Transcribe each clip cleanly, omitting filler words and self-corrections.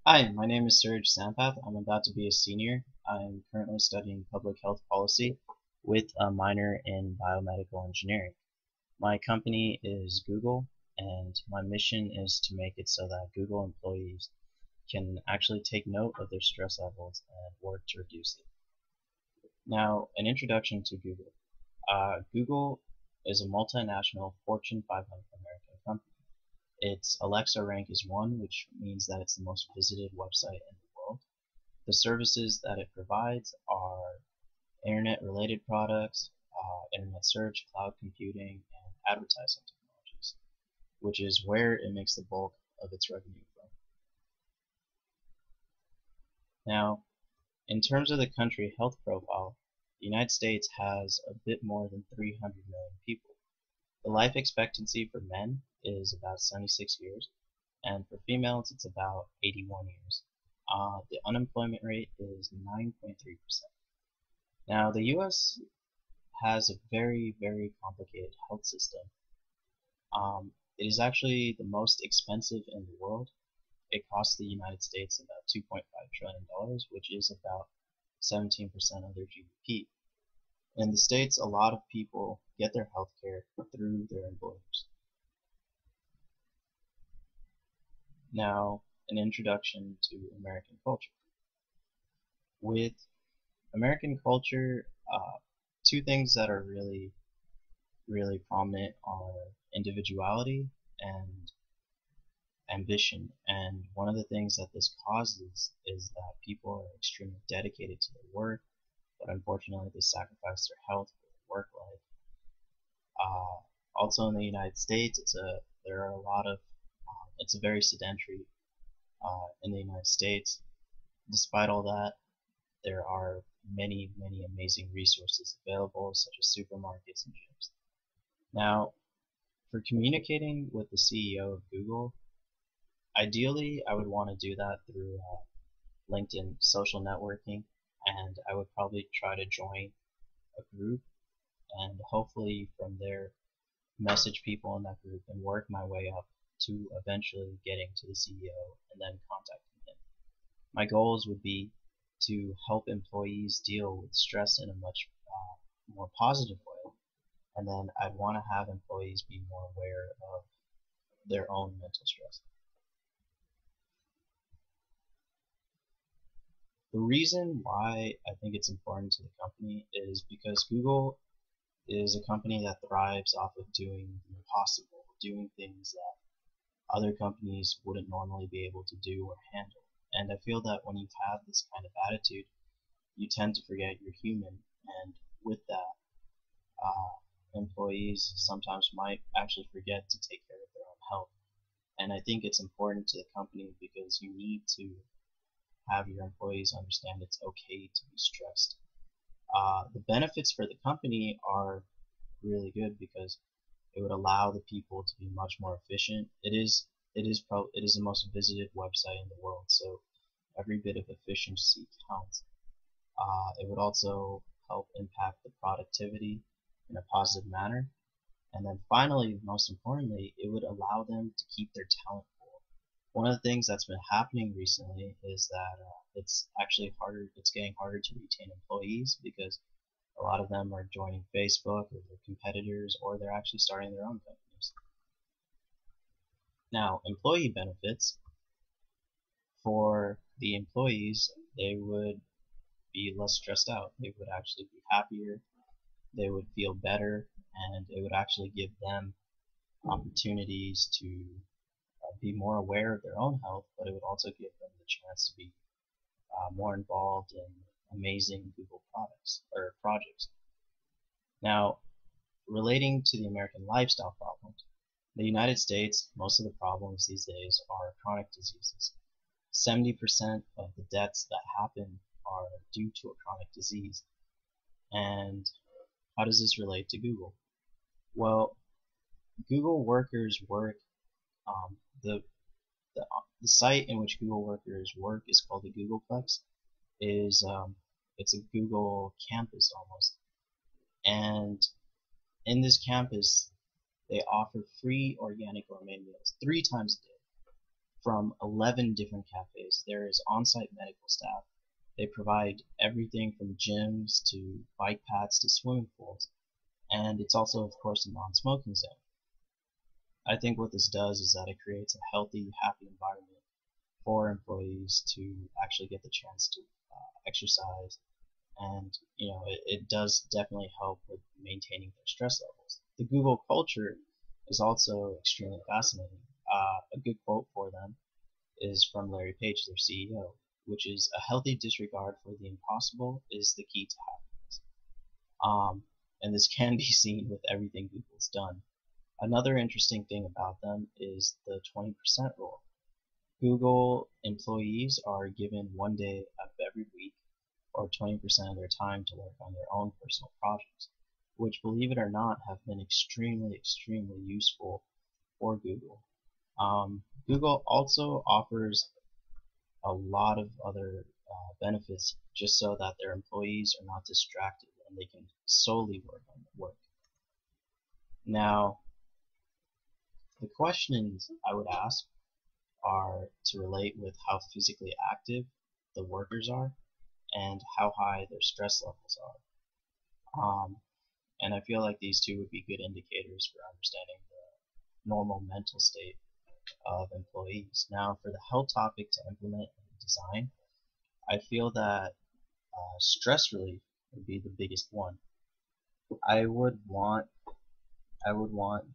Hi, my name is Suraj Sampath. I'm about to be a senior. I'm currently studying public health policy with a minor in biomedical engineering. My company is Google, and my mission is to make it so that Google employees can actually take note of their stress levels and work to reduce it. Now, an introduction to Google. Google is a multinational Fortune 500 American company. Its Alexa rank is 1, which means that it's the most visited website in the world. The services that it provides are internet-related products, internet search, cloud computing, and advertising technologies, which is where it makes the bulk of its revenue from. Now, in terms of the country health profile, the United States has a bit more than 300 million people. The life expectancy for men is about 76 years, and for females it's about 81 years. The unemployment rate is 9.3%. Now, the US has a very, very complicated health system. It is actually the most expensive in the world. It costs the United States about $2.5 trillion, which is about 17% of their GDP. In the States, a lot of people get their health care through their employers. Now, an introduction to American culture. With American culture, two things that are really prominent are individuality and ambition. And one of the things that this causes is that people are extremely dedicated to their work, but unfortunately they sacrifice their health for their work life. Also in the United States, there are a lot of it's a very sedentary in the United States. Despite all that, there are many amazing resources available, such as supermarkets and gyms. Now, for communicating with the CEO of Google, ideally I would want to do that through LinkedIn social networking, and I would probably try to join a group and hopefully from there message people in that group and work my way up to eventually getting to the CEO and then contacting him. My goals would be to help employees deal with stress in a much more positive way, and then I'd want to have employees be more aware of their own mental stress. The reason why I think it's important to the company is because Google is a company that thrives off of doing the impossible, doing things that other companies wouldn't normally be able to do or handle. And I feel that when you have this kind of attitude, you tend to forget you're human, and with that, employees sometimes might actually forget to take care of their own health. And I think it's important to the company because you need to have your employees understand it's okay to be stressed. The benefits for the company are really good because it would allow the people to be much more efficient. It is the most visited website in the world, so every bit of efficiency counts. It would also help impact the productivity in a positive manner. And then finally, most importantly, it would allow them to keep their talent pool. One of the things that's been happening recently is that it's actually harder, it's getting harder to retain employees because a lot of them are joining Facebook or their competitors, or they're actually starting their own companies. Now, employee benefits for the employees, they would be less stressed out. They would actually be happier. They would feel better, and it would actually give them opportunities to be more aware of their own health, but it would also give them the chance to be more involved in amazing Google products or projects. Now, relating to the American lifestyle problems, in the United States, most of the problems these days are chronic diseases. 70% of the deaths that happen are due to a chronic disease. And how does this relate to Google? Well, Google workers work, um, the, the, the site in which Google workers work is called the Googleplex. Is It's a Google campus almost, and in this campus they offer free organic gourmet meals 3 times a day. from 11 different cafes. There is on-site medical staff. They provide everything from gyms to bike paths to swimming pools, and it's also, of course, a non-smoking zone. I think what this does is that it creates a healthy, happy environment for employees to actually get the chance to exercise, and it does definitely help with maintaining their stress levels. The Google culture is also extremely fascinating. A good quote for them is from Larry Page, their CEO, which is a healthy disregard for the impossible is the key to happiness. And this can be seen with everything Google's done. Another interesting thing about them is the 20% rule. Google employees are given one day out of every week, or 20% of their time, to work on their own personal projects, which, believe it or not, have been extremely, extremely useful for Google. Google also offers a lot of other benefits just so that their employees are not distracted and they can solely work on their work. Now, the questions I would ask are to relate with how physically active the workers are and how high their stress levels are. And I feel like these two would be good indicators for understanding the normal mental state of employees. Now, for the health topic to implement and design, I feel that stress relief would be the biggest one. I would want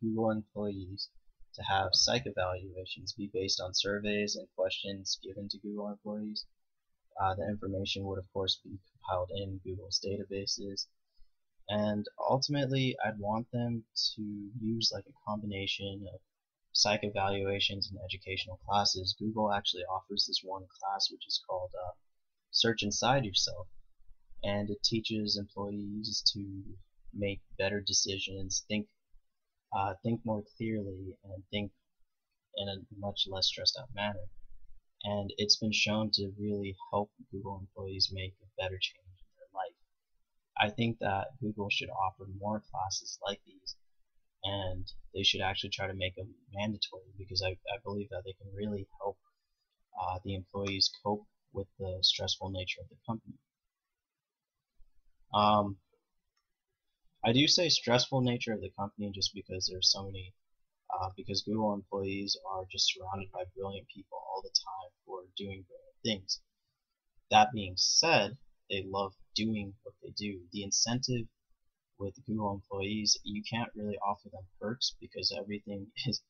Google employees to have psych evaluations be based on surveys and questions given to Google employees. The information would, of course, be compiled in Google's databases. And ultimately, I'd want them to use like a combination of psych evaluations and educational classes. Google actually offers this one class which is called Search Inside Yourself, and it teaches employees to make better decisions, think more clearly, and think in a much less stressed out manner. And it's been shown to really help Google employees make a better change in their life. I think that Google should offer more classes like these, and they should actually try to make them mandatory, because I believe that they can really help the employees cope with the stressful nature of the company. I do say stressful nature of the company just because there's so many, because Google employees are just surrounded by brilliant people all the time who are doing brilliant things. That being said, they love doing what they do. The incentive with Google employees, you can't really offer them perks because everything is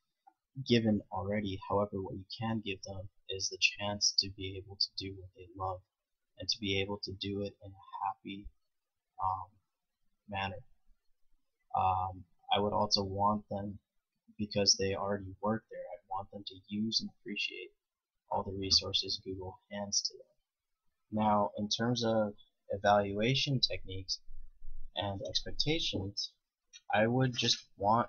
given already. However, what you can give them is the chance to be able to do what they love and to be able to do it in a happy manner. I would also want them, because they already work there, I'd want them to use and appreciate all the resources Google hands to them. Now, in terms of evaluation techniques and expectations, I would want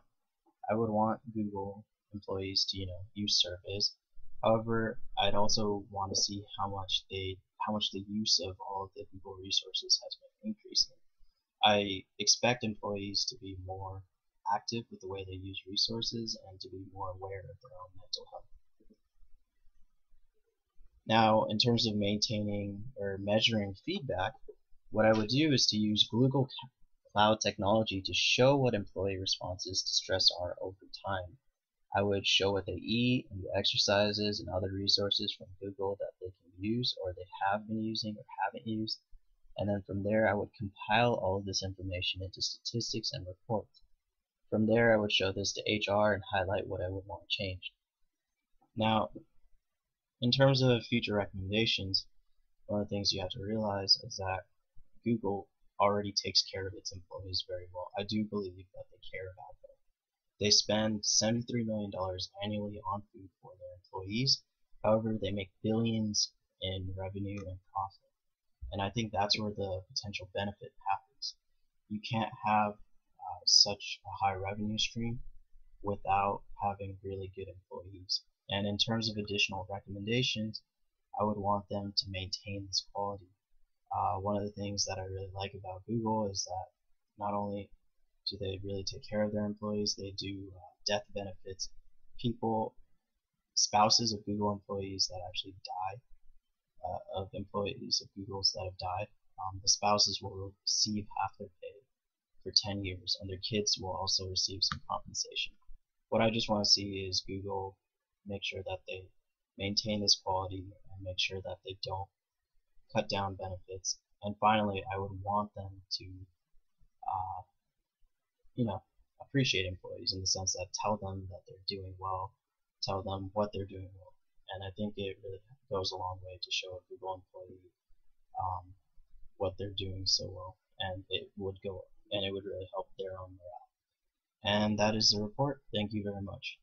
Google employees to use surveys. However, I'd also want to see how much the use of all of the Google resources has been increasing. I expect employees to be more active with the way they use resources and to be more aware of their own mental health. Now, in terms of maintaining or measuring feedback, what I would do is to use Google Cloud technology to show what employee responses to stress are over time. I would show what they eat and the exercises and other resources from Google that they can use or they have been using or haven't used. And then from there, I would compile all of this information into statistics and reports. From there, I would show this to HR and highlight what I would want changed. Now, in terms of future recommendations, one of the things you have to realize is that Google already takes care of its employees very well. I do believe that they care about them. They spend $73 million annually on food for their employees. However, they make billions in revenue and profit. And I think that's where the potential benefit happens. You can't have such a high revenue stream without having really good employees. And in terms of additional recommendations, I would want them to maintain this quality. One of the things that I really like about Google is that not only do they really take care of their employees, they do death benefits. People spouses of Google employees that actually die, of employees of Google's that have died, the spouses will receive half their pay for 10 years, and their kids will also receive some compensation. What I just want to see is Google make sure that they maintain this quality and make sure that they don't cut down benefits. And finally, I would want them to, uh, appreciate employees in the sense that tell them that they're doing well, tell them what they're doing well. And I think it really goes a long way to show a Google employee um, what they're doing so well, and it would really help their own morale. And that is the report. Thank you very much.